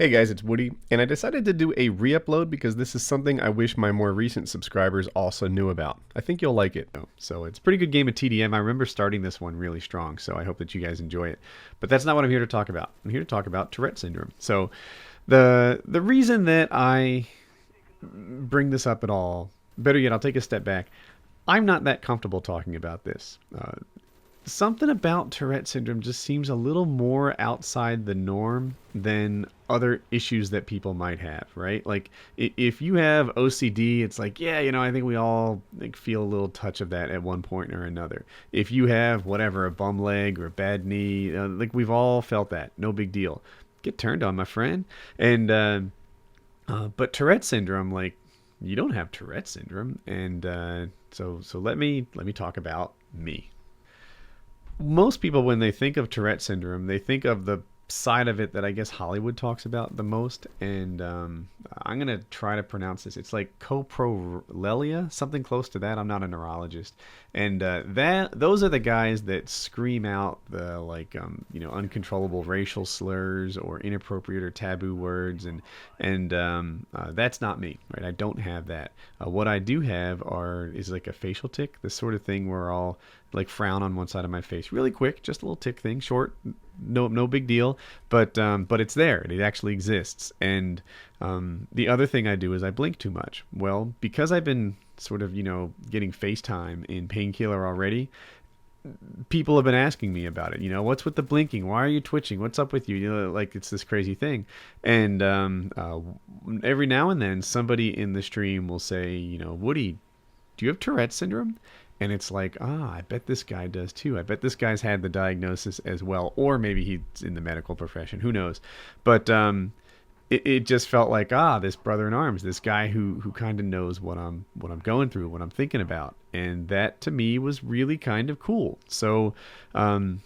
Hey guys, it's Woody, and I decided to do a re-upload because this is something I wish my more recent subscribers also knew about. I think you'll like it, though. So it's a pretty good game of TDM. I remember starting this one really strong, so I hope that you guys enjoy it. But that's not what I'm here to talk about. I'm here to talk about Tourette syndrome. So the reason that I bring this up at all, better yet, I'll take a step back. I'm not that comfortable talking about this. Something about Tourette syndrome just seems a little more outside the norm than other issues that people might have, right? Like if you have OCD, it's like, yeah, I think we all feel a little touch of that at one point or another. If you have whatever, a bum leg or a bad knee, like we've all felt that. No big deal. Get turned on, my friend. And but Tourette syndrome, like you don't have Tourette syndrome, and so let me talk about me. Most people, when they think of Tourette syndrome, they think of the side of it that I guess Hollywood talks about the most. And I'm going to try to pronounce this. It's like coprolelia, something close to that. I'm not a neurologist. And those are the guys that scream out the uncontrollable racial slurs or inappropriate or taboo words. And that's not me, right? I don't have that. What I do have is like a facial tic, the sort of thing where I'll like frown on one side of my face really quick, just a little tick thing, short, no big deal, but it's there. It actually exists. And the other thing I do is I blink too much. Well, because I've been sort of getting FaceTime in Painkiller already, people have been asking me about it. What's with the blinking? Why are you twitching? What's up with you? Like it's this crazy thing. And every now and then somebody in the stream will say, Woody, do you have Tourette syndrome? And it's like, I bet this guy does too. I bet this guy's had the diagnosis as well, or maybe he's in the medical profession. Who knows? But it just felt like, this brother in arms, this guy who kind of knows what I'm going through, what I'm thinking about, and that to me was really kind of cool. So in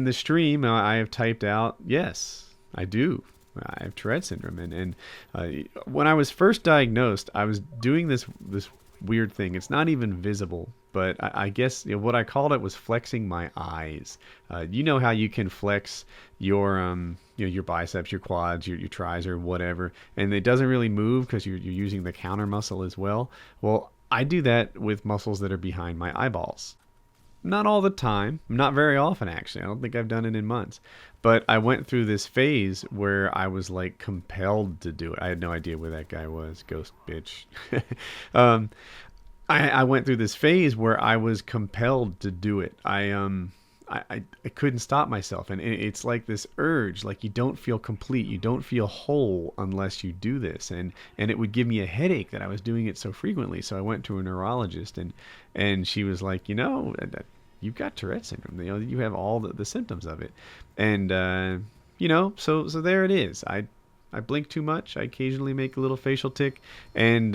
the stream, I have typed out, yes, I do. I have Tourette syndrome, and when I was first diagnosed, I was doing this weird thing. It's not even visible, but I guess what I called it was flexing my eyes. You know how you can flex your biceps, your quads, your tris, or whatever, and it doesn't really move because you're using the counter muscle as well. Well, I do that with muscles that are behind my eyeballs. Not all the time, not very often actually. I don't think I've done it in months. But I went through this phase where I was like compelled to do it. I had no idea where that guy was, ghost bitch. um, I went through this phase where I was compelled to do it. I couldn't stop myself, and it's like this urge, like you don't feel complete, you don't feel whole unless you do this, and it would give me a headache that I was doing it so frequently. So I went to a neurologist, and she was like, you've got Tourette syndrome. You have all the symptoms of it, and so there it is. I blink too much. I occasionally make a little facial tic, and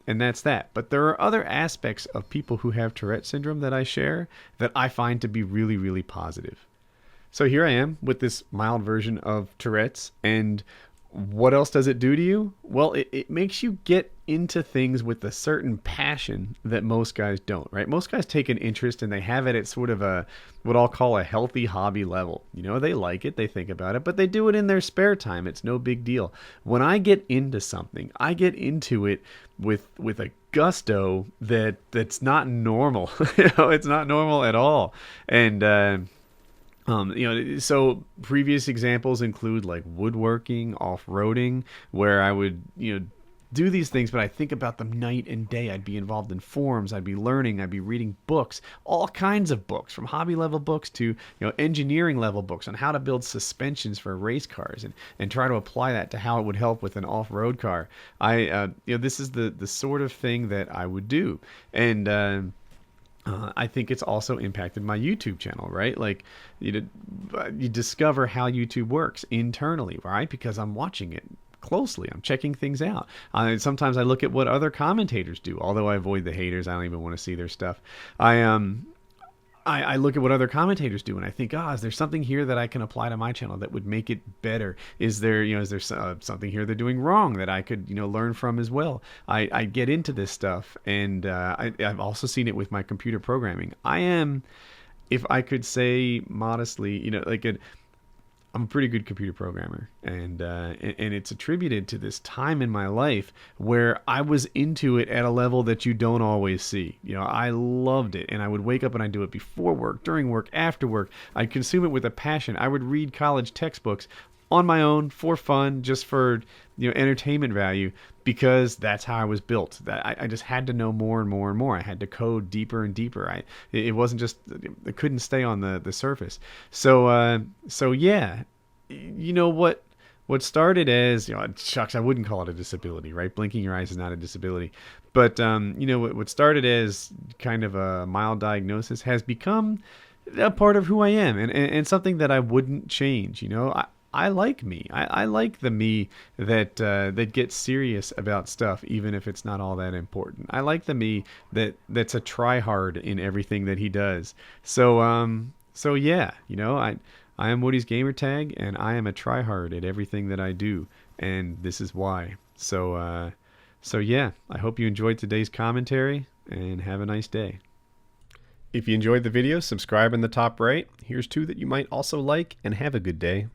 that's that. But there are other aspects of people who have Tourette syndrome that I share that I find to be really, really positive. So here I am with this mild version of Tourette's, and what else does it do to you? Well, it makes you get into things with a certain passion that most guys don't, right? Most guys take an interest and they have it at sort of what I'll call a healthy hobby level. They like it, they think about it, but they do it in their spare time. It's no big deal. When I get into something, I get into it with a gusto that's not normal. It's not normal at all. And so previous examples include like woodworking, off-roading, where I would, do these things, but I think about them night and day. I'd be involved in forums, I'd be learning, I'd be reading books, all kinds of books, from hobby level books to, engineering level books on how to build suspensions for race cars, and try to apply that to how it would help with an off-road car. This is the sort of thing that I would do. And I think it's also impacted my YouTube channel, right? Like, you discover how YouTube works internally, right? Because I'm watching it closely. I'm checking things out. Sometimes I look at what other commentators do, although I avoid the haters. I don't even want to see their stuff. I look at what other commentators do, and I think, is there something here that I can apply to my channel that would make it better? Is there something here they're doing wrong that I could, learn from as well? I get into this stuff, and I've also seen it with my computer programming. I am, if I could say modestly, I'm a pretty good computer programmer, and it's attributed to this time in my life where I was into it at a level that you don't always see. You know, I loved it, and I would wake up and I'd do it before work, during work, after work. I'd consume it with a passion. I would read college textbooks on my own for fun, just for entertainment value, because that's how I was built. That I just had to know more and more and more. I had to code deeper and deeper. It wasn't just, it couldn't stay on the surface. So yeah, you know what started as, shucks, I wouldn't call it a disability, right? Blinking your eyes is not a disability, but what started as kind of a mild diagnosis has become a part of who I am, and something that I wouldn't change. I like me. I like the me that gets serious about stuff, even if it's not all that important. I like the me that's a try-hard in everything that he does. So yeah, I am Woody's Gamertag, and I am a try-hard at everything that I do, and this is why. So yeah, I hope you enjoyed today's commentary, and have a nice day. If you enjoyed the video, subscribe in the top right. Here's two that you might also like, and have a good day.